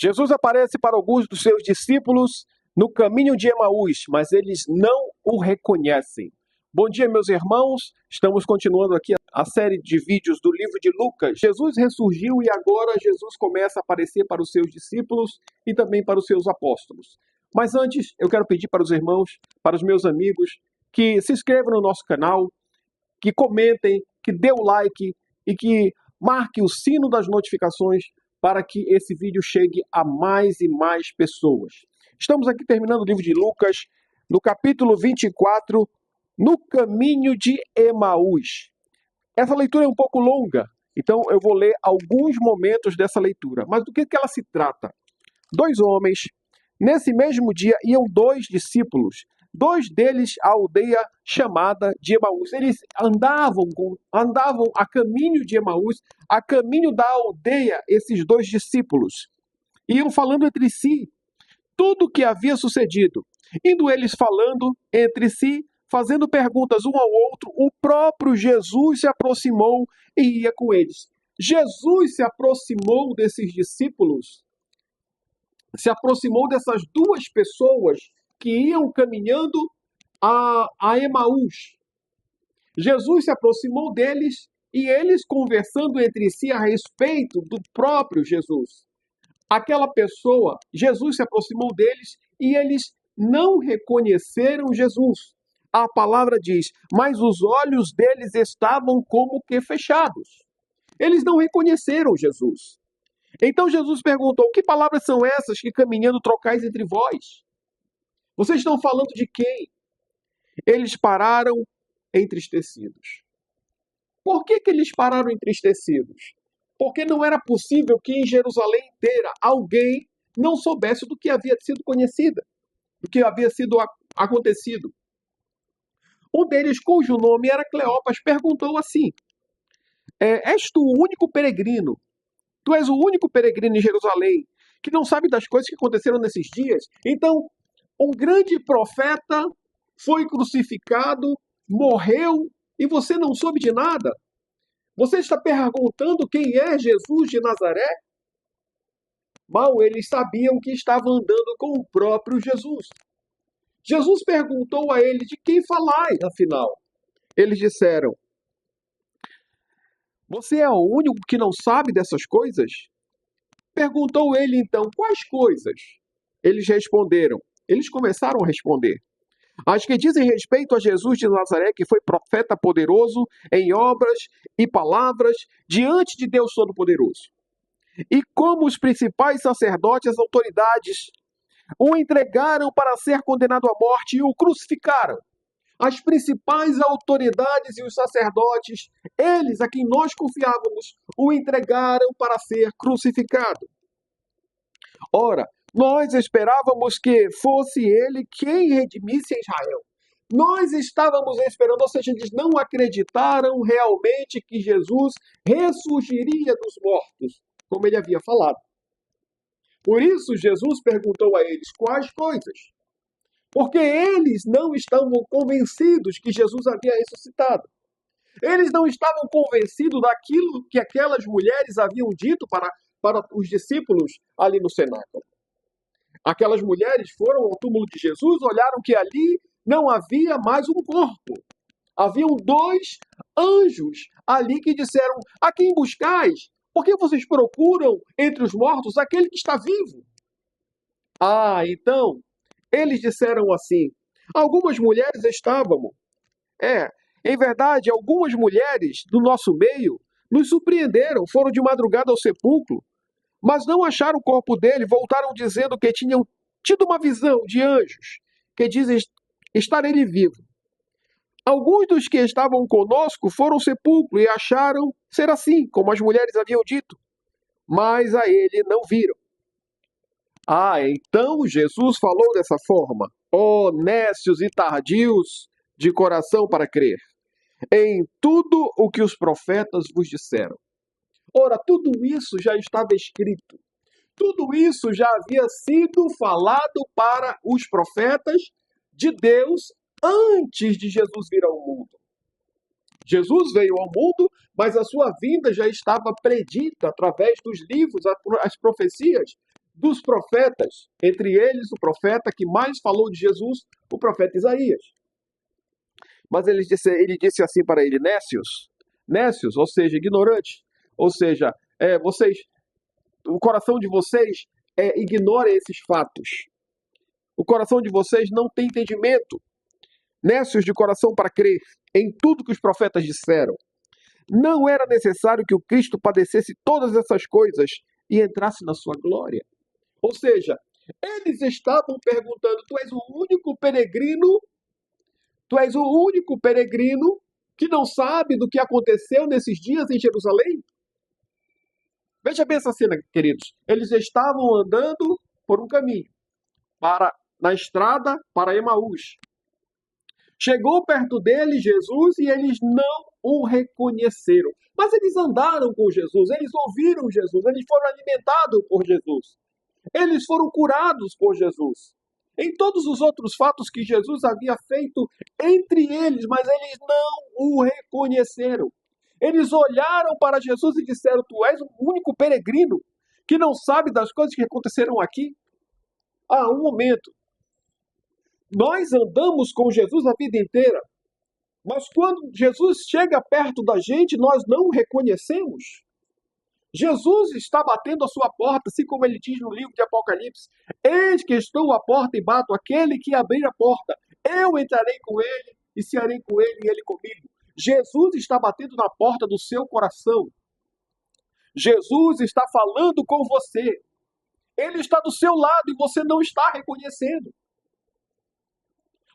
Jesus aparece para alguns dos seus discípulos no caminho de Emaús, mas eles não o reconhecem. Bom dia, meus irmãos. Estamos continuando aqui a série de vídeos do livro de Lucas. Jesus ressurgiu e agora Jesus começa a aparecer para os seus discípulos e também para os seus apóstolos. Mas antes, eu quero pedir para os irmãos, para os meus amigos, que se inscrevam no nosso canal, que comentem, que dê o like e que marque o sino das notificações para que esse vídeo chegue a mais e mais pessoas. Estamos aqui terminando o livro de Lucas, no capítulo 24, no caminho de Emaús. Essa leitura é um pouco longa, então eu vou ler alguns momentos dessa leitura. Mas do que ela se trata? Dois homens, nesse mesmo dia, iam dois discípulos, dois deles à aldeia chamada de Emaús. Eles andavam a caminho de Emaús, a caminho da aldeia, esses dois discípulos. Iam falando entre si tudo o que havia sucedido. Indo eles falando entre si, fazendo perguntas um ao outro, o próprio Jesus se aproximou e ia com eles. Jesus se aproximou desses discípulos, se aproximou dessas duas pessoas que iam caminhando a Emaús. Jesus se aproximou deles e eles conversando entre si a respeito do próprio Jesus. Aquela pessoa, Jesus se aproximou deles e eles não reconheceram Jesus. A palavra diz, mas os olhos deles estavam como que fechados. Eles não reconheceram Jesus. Então Jesus perguntou, que palavras são essas que caminhando trocais entre vós? Vocês estão falando de quem? Eles pararam entristecidos. Por que eles pararam entristecidos? Porque não era possível que em Jerusalém inteira alguém não soubesse do que havia sido conhecido, do que havia sido acontecido. Um deles, cujo nome era Cleopas, perguntou assim, és tu o único peregrino? Tu és o único peregrino em Jerusalém que não sabe das coisas que aconteceram nesses dias? Então, um grande profeta foi crucificado, morreu, e você não soube de nada? Você está perguntando quem é Jesus de Nazaré? Mal eles sabiam que estava andando com o próprio Jesus. Jesus perguntou a ele, de quem falais, afinal? Eles disseram, você é o único que não sabe dessas coisas? Perguntou ele então, quais coisas? Eles responderam. Eles começaram a responder. As que dizem respeito a Jesus de Nazaré, que foi profeta poderoso em obras e palavras diante de Deus Todo-Poderoso. E como os principais sacerdotes e as autoridades o entregaram para ser condenado à morte e o crucificaram. As principais autoridades e os sacerdotes, eles a quem nós confiávamos, o entregaram para ser crucificado. Ora, nós esperávamos que fosse ele quem redimisse Israel. Nós estávamos esperando, ou seja, eles não acreditaram realmente que Jesus ressurgiria dos mortos, como ele havia falado. Por isso, Jesus perguntou a eles quais coisas. Porque eles não estavam convencidos que Jesus havia ressuscitado. Eles não estavam convencidos daquilo que aquelas mulheres haviam dito para os discípulos ali no cenáculo. Aquelas mulheres foram ao túmulo de Jesus, olharam que ali não havia mais um corpo. Haviam dois anjos ali que disseram, a quem buscais? Por que vocês procuram entre os mortos aquele que está vivo? Então, eles disseram assim, algumas mulheres estavam. Em verdade, algumas mulheres do nosso meio nos surpreenderam, foram de madrugada ao sepulcro, mas não acharam o corpo dele, voltaram dizendo que tinham tido uma visão de anjos, que dizem estar ele vivo. Alguns dos que estavam conosco foram ao sepulcro e acharam ser assim, como as mulheres haviam dito, mas a ele não viram. Então Jesus falou dessa forma, ó nécios e tardios de coração para crer, em tudo o que os profetas vos disseram. Ora, tudo isso já estava escrito. Tudo isso já havia sido falado para os profetas de Deus antes de Jesus vir ao mundo. Jesus veio ao mundo, mas a sua vinda já estava predita através dos livros, as profecias dos profetas, entre eles o profeta que mais falou de Jesus, o profeta Isaías. Mas ele disse assim para ele: Nécios, ou seja, ignorante, ou seja, o coração de vocês ignora esses fatos. O coração de vocês não tem entendimento. Nécios de coração para crer em tudo que os profetas disseram. Não era necessário que o Cristo padecesse todas essas coisas e entrasse na sua glória. Ou seja, eles estavam perguntando: tu és o único peregrino que não sabe do que aconteceu nesses dias em Jerusalém? Veja bem essa cena, queridos. Eles estavam andando por um caminho, na estrada para Emaús. Chegou perto deles Jesus e eles não o reconheceram. Mas eles andaram com Jesus, eles ouviram Jesus, eles foram alimentados por Jesus. Eles foram curados por Jesus. Em todos os outros fatos que Jesus havia feito entre eles, mas eles não o reconheceram. Eles olharam para Jesus e disseram: tu és o único peregrino que não sabe das coisas que aconteceram aqui? Um momento. Nós andamos com Jesus a vida inteira, mas quando Jesus chega perto da gente, nós não o reconhecemos. Jesus está batendo a sua porta, assim como ele diz no livro de Apocalipse: eis que estou à porta e bato, aquele que abrir a porta, eu entrarei com ele e cearei com ele e ele comigo. Jesus está batendo na porta do seu coração. Jesus está falando com você. Ele está do seu lado e você não está reconhecendo.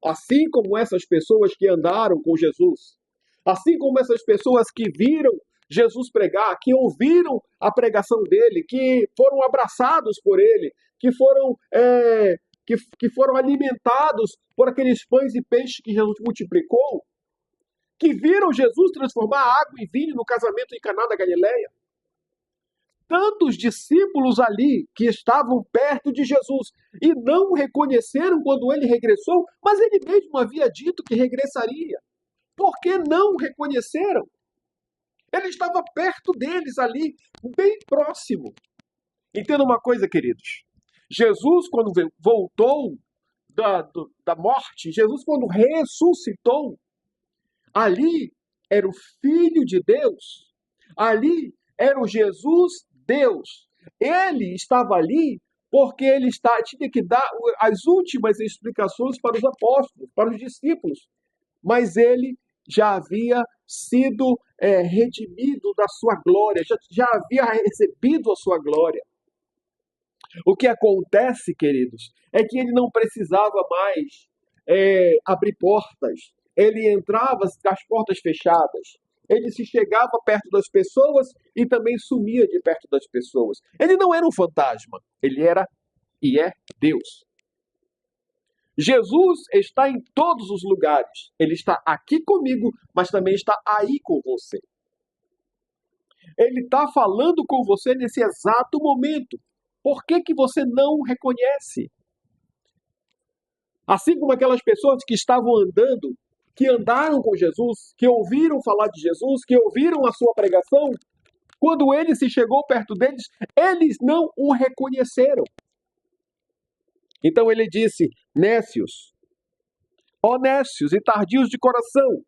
Assim como essas pessoas que andaram com Jesus, assim como essas pessoas que viram Jesus pregar, que ouviram a pregação dele, que foram abraçados por ele, que foram alimentados por aqueles pães e peixes que Jesus multiplicou, que viram Jesus transformar água em vinho no casamento em Caná da Galileia. Tantos discípulos ali que estavam perto de Jesus e não o reconheceram quando ele regressou, mas ele mesmo havia dito que regressaria. Por que não o reconheceram? Ele estava perto deles ali, bem próximo. Entenda uma coisa, queridos. Jesus, quando voltou da morte, Jesus, quando ressuscitou, ali era o Filho de Deus. Ali era o Jesus Deus. Ele estava ali porque ele tinha que dar as últimas explicações para os apóstolos, para os discípulos. Mas ele já havia sido redimido da sua glória, já havia recebido a sua glória. O que acontece, queridos, é que ele não precisava mais abrir portas. Ele entrava com as portas fechadas. Ele se chegava perto das pessoas e também sumia de perto das pessoas. Ele não era um fantasma, ele era e é Deus. Jesus está em todos os lugares. Ele está aqui comigo, mas também está aí com você. Ele está falando com você nesse exato momento. Por que você não o reconhece? Assim como aquelas pessoas que estavam andando, que andaram com Jesus, que ouviram falar de Jesus, que ouviram a sua pregação, quando ele se chegou perto deles, eles não o reconheceram. Então ele disse: nécios, ó nécios e tardios de coração,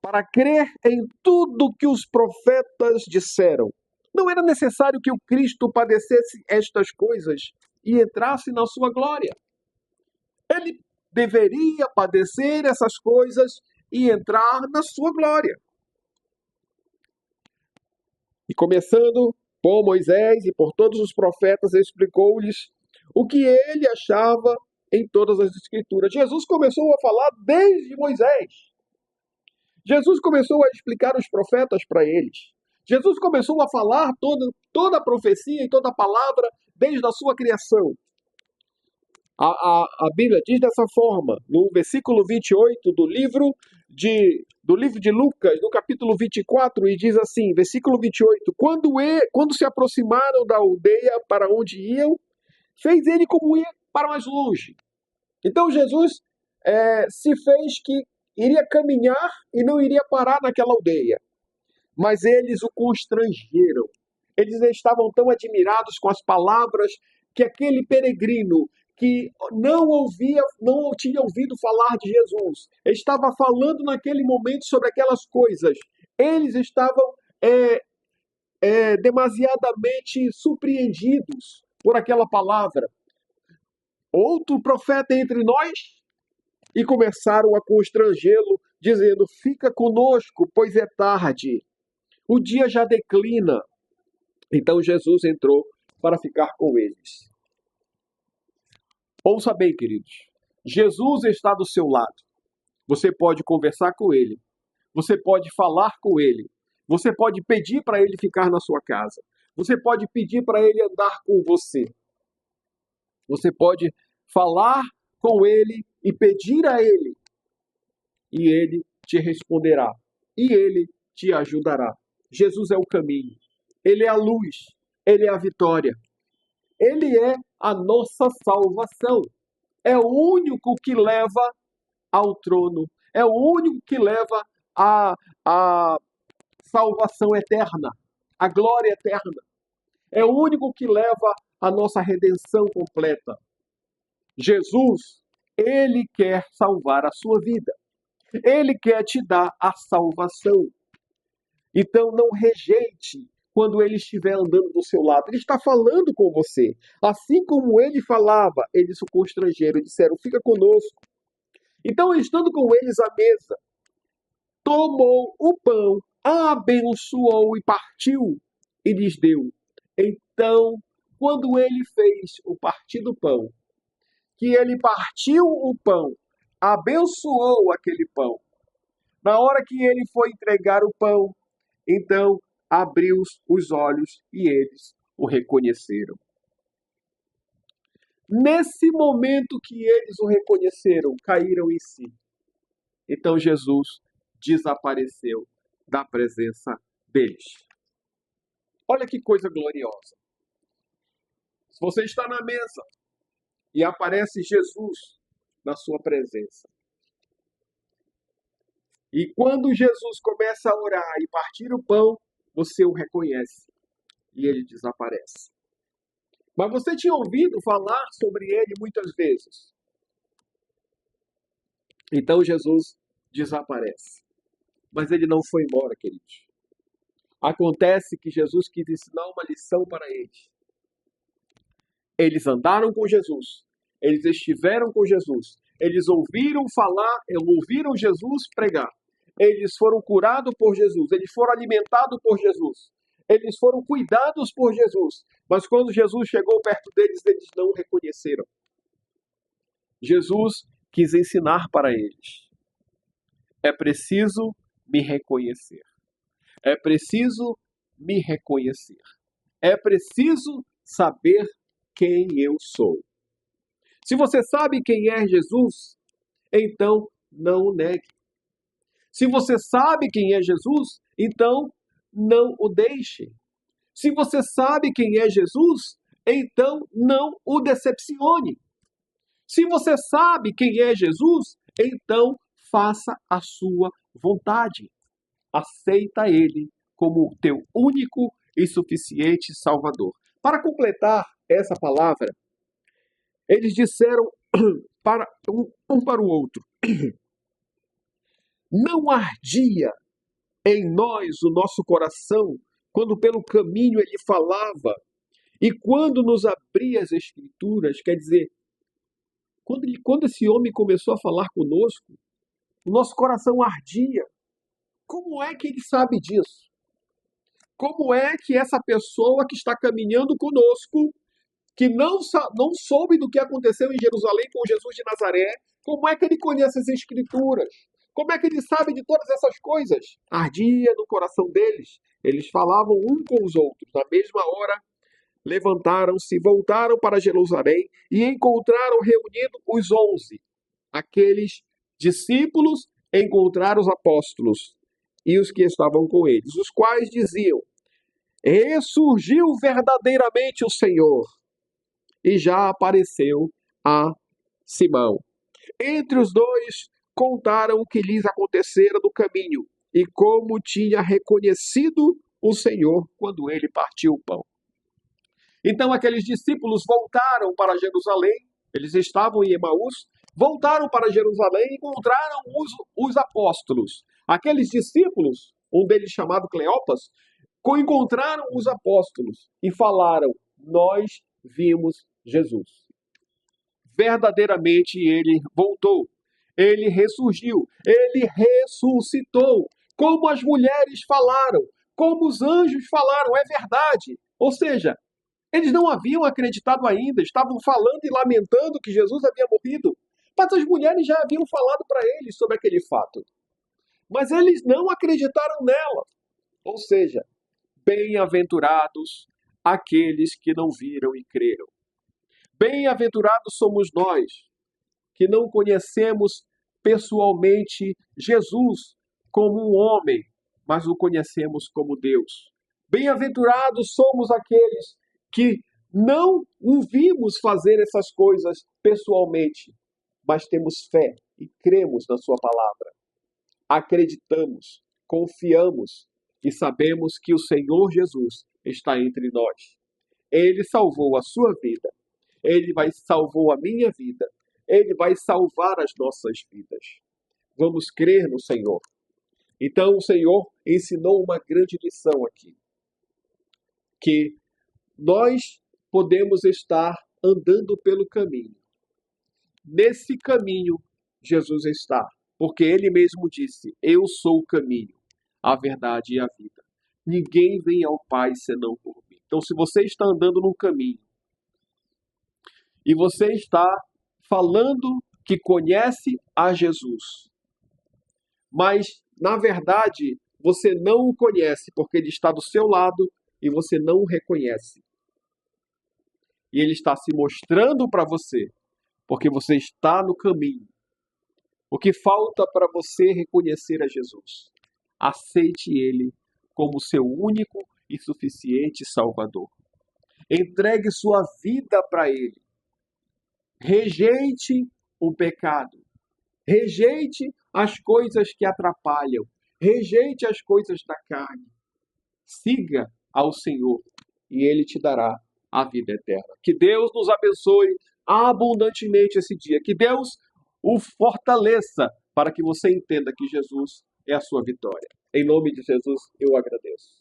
para crer em tudo que os profetas disseram. Não era necessário que o Cristo padecesse estas coisas e entrasse na sua glória. Ele deveria padecer essas coisas e entrar na sua glória. E começando por Moisés e por todos os profetas, explicou-lhes o que ele achava em todas as Escrituras. Jesus começou a falar desde Moisés. Jesus começou a explicar os profetas para eles. Jesus começou a falar toda a profecia e toda a palavra desde a sua criação. A Bíblia diz dessa forma, no versículo 28 do livro de Lucas, no capítulo 24, e diz assim, versículo 28, quando se aproximaram da aldeia para onde iam, fez ele como ir para mais longe. Então Jesus se fez que iria caminhar e não iria parar naquela aldeia. Mas eles o constrangeram. Eles estavam tão admirados com as palavras que aquele peregrino que não tinha ouvido falar de Jesus, estava falando naquele momento sobre aquelas coisas. Eles estavam demasiadamente surpreendidos por aquela palavra. Outro profeta entre nós? E começaram a constrangê-lo, dizendo: fica conosco, pois é tarde. O dia já declina. Então Jesus entrou para ficar com eles. Ouça bem, queridos. Jesus está do seu lado. Você pode conversar com ele. Você pode falar com ele. Você pode pedir para ele ficar na sua casa. Você pode pedir para ele andar com você. Você pode falar com ele e pedir a ele. E ele te responderá. E ele te ajudará. Jesus é o caminho. Ele é a luz. Ele é a vitória. Ele é a nossa salvação. É o único que leva ao trono. É o único que leva à salvação eterna, à glória eterna. É o único que leva à nossa redenção completa. Jesus, ele quer salvar a sua vida. Ele quer te dar a salvação. Então não rejeite quando ele estiver andando do seu lado. Ele está falando com você. Assim como ele falava, eles o constrangeram e disseram: fica conosco. Então, estando com eles à mesa, tomou o pão, abençoou e partiu e lhes deu. Então, quando ele fez o partir do pão, que ele partiu o pão, abençoou aquele pão. Na hora que ele foi entregar o pão, então abriu os olhos e eles o reconheceram. Nesse momento que eles o reconheceram, caíram em si. Então Jesus desapareceu da presença deles. Olha que coisa gloriosa. Se você está na mesa e aparece Jesus na sua presença, e quando Jesus começa a orar e partir o pão, você o reconhece e ele desaparece. Mas você tinha ouvido falar sobre ele muitas vezes. Então Jesus desaparece. Mas ele não foi embora, queridos. Acontece que Jesus quis ensinar uma lição para eles. Eles andaram com Jesus. Eles estiveram com Jesus. Eles ouviram falar, ouviram Jesus pregar. Eles foram curados por Jesus. Eles foram alimentados por Jesus. Eles foram cuidados por Jesus. Mas quando Jesus chegou perto deles, eles não o reconheceram. Jesus quis ensinar para eles: é preciso me reconhecer. É preciso me reconhecer. É preciso saber quem eu sou. Se você sabe quem é Jesus, então não o negue. Se você sabe quem é Jesus, então não o deixe. Se você sabe quem é Jesus, então não o decepcione. Se você sabe quem é Jesus, então faça a sua vontade. Aceita ele como o teu único e suficiente Salvador. Para completar essa palavra, eles disseram para um para o outro: não ardia em nós o nosso coração quando pelo caminho ele falava e quando nos abria as Escrituras. Quer dizer, quando esse homem começou a falar conosco, o nosso coração ardia. Como é que ele sabe disso? Como é que essa pessoa que está caminhando conosco, que não soube do que aconteceu em Jerusalém com Jesus de Nazaré, como é que ele conhece as Escrituras? Como é que ele sabe de todas essas coisas? Ardia no coração deles. Eles falavam um com os outros. Na mesma hora, levantaram-se, voltaram para Jerusalém e encontraram reunidos os 11. Aqueles discípulos encontraram os apóstolos e os que estavam com eles, os quais diziam: ressurgiu verdadeiramente o Senhor e já apareceu a Simão. Entre os dois, contaram o que lhes acontecera no caminho e como tinha reconhecido o Senhor quando ele partiu o pão. Então aqueles discípulos voltaram para Jerusalém, eles estavam em Emaús, voltaram para Jerusalém e encontraram os apóstolos. Aqueles discípulos, um deles chamado Cleopas, encontraram os apóstolos e falaram: nós vimos Jesus. Verdadeiramente ele voltou, ele ressurgiu, ele ressuscitou. Como as mulheres falaram, como os anjos falaram, é verdade. Ou seja, eles não haviam acreditado ainda, estavam falando e lamentando que Jesus havia morrido. Mas as mulheres já haviam falado para eles sobre aquele fato. Mas eles não acreditaram nela. Ou seja, bem-aventurados aqueles que não viram e creram. Bem-aventurados somos nós, que não conhecemos pessoalmente Jesus como um homem, mas o conhecemos como Deus. Bem-aventurados somos aqueles que não o vimos fazer essas coisas pessoalmente, mas temos fé e cremos na sua palavra. Acreditamos, confiamos e sabemos que o Senhor Jesus está entre nós. Ele salvou a sua vida. Ele salvou a minha vida. Ele vai salvar as nossas vidas. Vamos crer no Senhor. Então o Senhor ensinou uma grande lição aqui. Que nós podemos estar andando pelo caminho. Nesse caminho, Jesus está. Porque ele mesmo disse: eu sou o caminho, a verdade e a vida. Ninguém vem ao Pai senão por mim. Então, se você está andando num caminho e você está falando que conhece a Jesus, mas, na verdade, você não o conhece porque ele está do seu lado e você não o reconhece. E ele está se mostrando para você porque você está no caminho. O que falta para você reconhecer a Jesus? Aceite ele como seu único e suficiente Salvador. Entregue sua vida para ele. Rejeite o pecado. Rejeite as coisas que atrapalham. Rejeite as coisas da carne. Siga ao Senhor e ele te dará a vida eterna. Que Deus nos abençoe abundantemente esse dia. Que Deus o fortaleça para que você entenda que Jesus é a sua vitória. Em nome de Jesus, eu agradeço.